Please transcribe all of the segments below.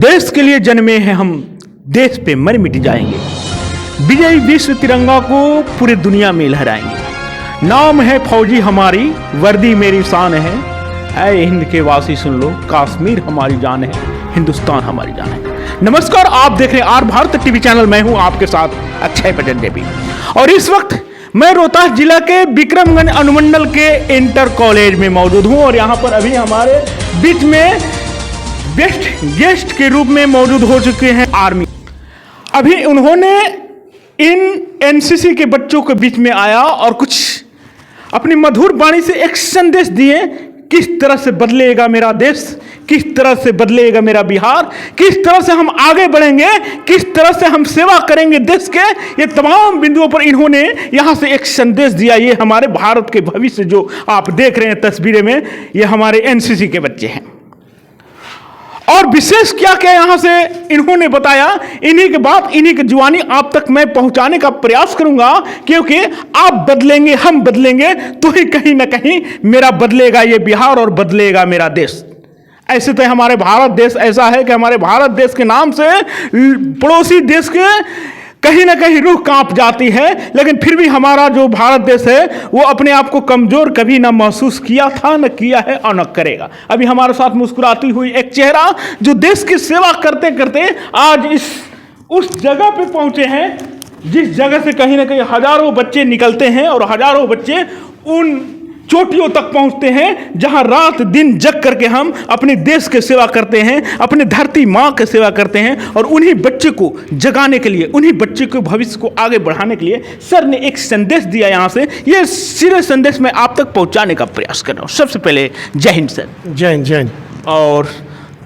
देश के लिए जन्मे हैं हम, देश पे मर मिट जाएंगे। विजयी विश्व तिरंगा को पूरी दुनिया में लहराएंगे। नाम है फौजी हमारी, वर्दी मेरी शान है। ऐ हिंद के वासी सुन लो, कश्मीर हमारी जान है, हिंदुस्तान हमारी जान है। नमस्कार, आप देख रहे हैं आर भारत टीवी चैनल। मैं हूं आपके साथ अक्षय पटेल देवी, और इस वक्त मैं रोहतास जिला के विक्रमगंज अनुमंडल के इंटर कॉलेज में मौजूद हूं। और यहां पर अभी हमारे बीच में गेस्ट के रूप में मौजूद हो चुके हैं आर्मी। अभी उन्होंने इन एनसीसी के बच्चों के बीच में आया और कुछ अपनी मधुर वाणी से एक संदेश दिए, किस तरह से बदलेगा मेरा देश, किस तरह से बदलेगा मेरा बिहार, किस तरह से हम आगे बढ़ेंगे, किस तरह से हम सेवा करेंगे देश के। ये तमाम बिंदुओं पर इन्होंने यहाँ से एक संदेश दिया। ये हमारे भारत के भविष्य जो आप देख रहे हैं तस्वीरें में, ये हमारे एनसीसी के बच्चे हैं। और विशेष क्या क्या यहाँ से इन्होंने बताया, इन्हीं के बात, इन्हीं की जुबानी आप तक मैं पहुंचाने का प्रयास करूंगा, क्योंकि आप बदलेंगे, हम बदलेंगे तो ही कहीं ना कहीं मेरा बदलेगा ये बिहार और बदलेगा मेरा देश। ऐसे तो हमारे भारत देश ऐसा है कि हमारे भारत देश के नाम से पड़ोसी देश के कहीं ना कहीं रूह कांप जाती है, लेकिन फिर भी हमारा जो भारत देश है वो अपने आप को कमजोर कभी ना महसूस किया था, न किया है और न करेगा। अभी हमारे साथ मुस्कुराती हुई एक चेहरा जो देश की सेवा करते करते आज उस जगह पे पहुंचे हैं, जिस जगह से कहीं ना कहीं हजारों बच्चे निकलते हैं और हजारों बच्चे उन चोटियों तक पहुंचते हैं जहां रात दिन जग करके हम अपने देश की सेवा करते हैं, अपने धरती माँ की सेवा करते हैं। और उन्हीं बच्चे को जगाने के लिए, उन्हीं बच्चे के भविष्य को आगे बढ़ाने के लिए सर ने एक संदेश दिया। यहाँ से ये सीधे संदेश मैं आप तक पहुँचाने का प्रयास कर रहा हूँ। सबसे पहले जय हिंद सर। जय हिंद, जय हिंद। और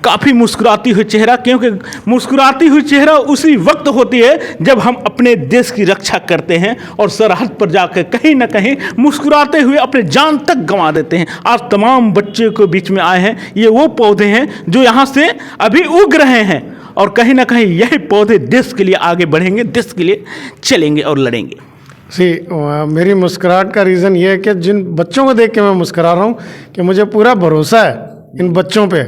काफ़ी मुस्कुराती हुई चेहरा, क्योंकि मुस्कुराती हुई चेहरा उसी वक्त होती है जब हम अपने देश की रक्षा करते हैं और सरहद पर जाकर कहीं ना कहीं मुस्कुराते हुए अपने जान तक गंवा देते हैं। आज तमाम बच्चे के बीच में आए हैं, ये वो पौधे हैं जो यहाँ से अभी उग रहे हैं, और कहीं ना कहीं यही पौधे देश के लिए आगे बढ़ेंगे, देश के लिए चलेंगे और लड़ेंगे। मेरी मुस्कुराहट का रीज़न ये है कि जिन बच्चों को देख के मैं मुस्कुरा रहा हूँ कि मुझे पूरा भरोसा है इन बच्चों पे,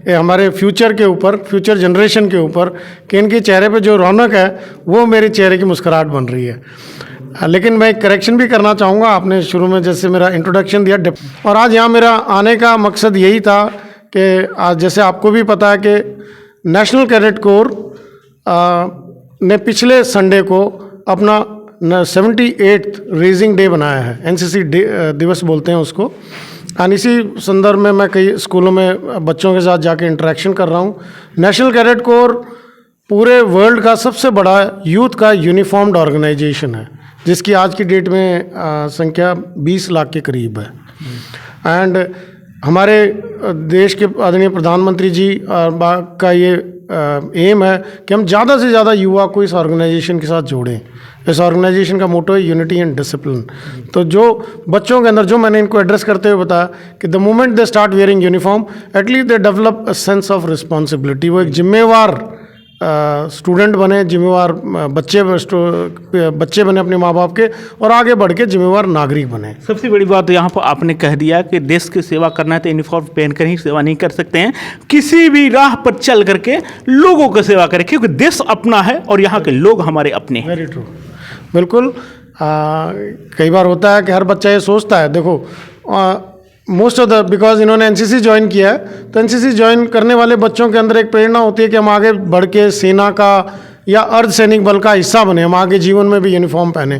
ये हमारे फ्यूचर के ऊपर, फ्यूचर जनरेशन के ऊपर, कि इनके चेहरे पे जो रौनक है वो मेरे चेहरे की मुस्कुराहट बन रही है। लेकिन मैं एक करेक्शन भी करना चाहूँगा। आपने शुरू में जैसे मेरा इंट्रोडक्शन दिया, और आज यहाँ मेरा आने का मकसद यही था कि आज जैसे आपको भी पता है कि नेशनल कैडेट कोर ने पिछले संडे को अपना 78th रेजिंग डे बनाया है। एनसीसी दिवस बोलते हैं उसको। और इसी संदर्भ में मैं कई स्कूलों में बच्चों के साथ जाके इंटरेक्शन कर रहा हूँ। नेशनल कैडेट कोर पूरे वर्ल्ड का सबसे बड़ा यूथ का यूनिफॉर्म्ड ऑर्गेनाइजेशन है, जिसकी आज की डेट में संख्या 20 लाख के करीब है। एंड हमारे देश के आदरणीय प्रधानमंत्री जी का ये एम है कि हम ज़्यादा से ज़्यादा युवा को इस ऑर्गेनाइजेशन के साथ जोड़ें। इस ऑर्गेनाइजेशन का मोटो है यूनिटी एंड डिसिप्लिन। तो जो बच्चों के अंदर, जो मैंने इनको एड्रेस करते हुए बताया कि the moment they start wearing uniform, at least they develop a sense of responsibility. वो एक जिम्मेवार स्टूडेंट बने, जिम्मेवार बच्चे बने अपने माँ बाप के, और आगे बढ़ के जिम्मेवार नागरिक बने। सबसे बड़ी बात यहाँ पर आपने कह दिया कि देश की सेवा करना है तो यूनिफॉर्म पहन कर ही सेवा नहीं कर सकते हैं, किसी भी राह पर चल करके लोगों की सेवा करें, क्योंकि देश अपना है और यहाँ के लोग हमारे अपने हैं। वेरी ट्रू, बिल्कुल। कई बार होता है कि हर बच्चा ये सोचता है, देखो मोस्ट ऑफ द, बिकॉज इन्होंने एनसीसी ज्वाइन किया है, तो एनसीसी ज्वाइन करने वाले बच्चों के अंदर एक प्रेरणा होती है कि हम आगे बढ़ के सेना का या अर्धसैनिक बल का हिस्सा बने, हम आगे जीवन में भी यूनिफॉर्म पहने।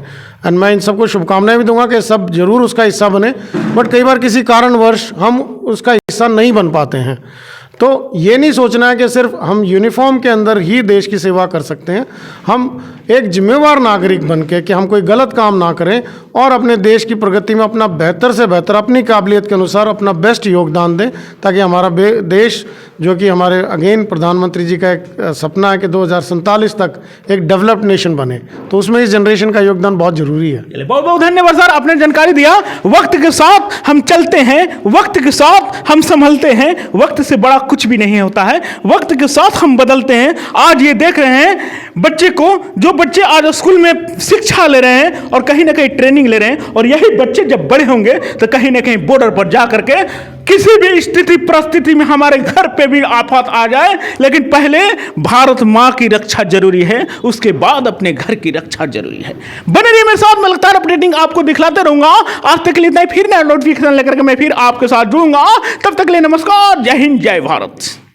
एंड मैं इन सबको शुभकामनाएं भी दूंगा कि सब जरूर उसका हिस्सा बने, बट कई बार किसी कारणवश हम उसका हिस्सा नहीं बन पाते हैं। तो ये नहीं सोचना है कि सिर्फ हम यूनिफॉर्म के अंदर ही देश की सेवा कर सकते हैं। हम एक जिम्मेवार नागरिक बन के, कि हम कोई गलत काम ना करें और अपने देश की प्रगति में अपना बेहतर से बेहतर, अपनी काबिलियत के अनुसार अपना बेस्ट योगदान दें, ताकि हमारा देश, जो कि हमारे अगेन प्रधानमंत्री जी का एक सपना है कि 2047 तक एक डेवलप्ड नेशन बने, तो उसमें इस जनरेशन का योगदान बहुत जरूरी है। बहुत बहुत धन्यवाद सर, आपने जानकारी दिया। वक्त के साथ हम चलते हैं, वक्त के साथ हम संभलते हैं, वक्त से बड़ा कुछ भी नहीं होता है, वक्त के साथ हम बदलते हैं। आज ये देख रहे हैं बच्चे को, जो बच्चे आज स्कूल में शिक्षा ले रहे हैं और कहीं ना कहीं ट्रेनिंग ले रहे हैं, और यही बच्चे जब बड़े होंगे तो कहीं ना कहीं बॉर्डर पर जा करके किसी भी स्थिति परिस्थिति में हमारे घर पे भी आफत आ जाए, लेकिन पहले भारत माँ की रक्षा जरूरी है, उसके बाद अपने घर की रक्षा जरूरी है। बने रहिए मेरे साथ, मैं लगातार अपडेटिंग आपको दिखलाते रहूंगा। आज तक के लिए इतना ही, फिर नया नोटिफिकेशन लेकर के मैं फिर आपके साथ जुड़ूंगा। तब तक के लिए नमस्कार, जय हिंद, जय भारत।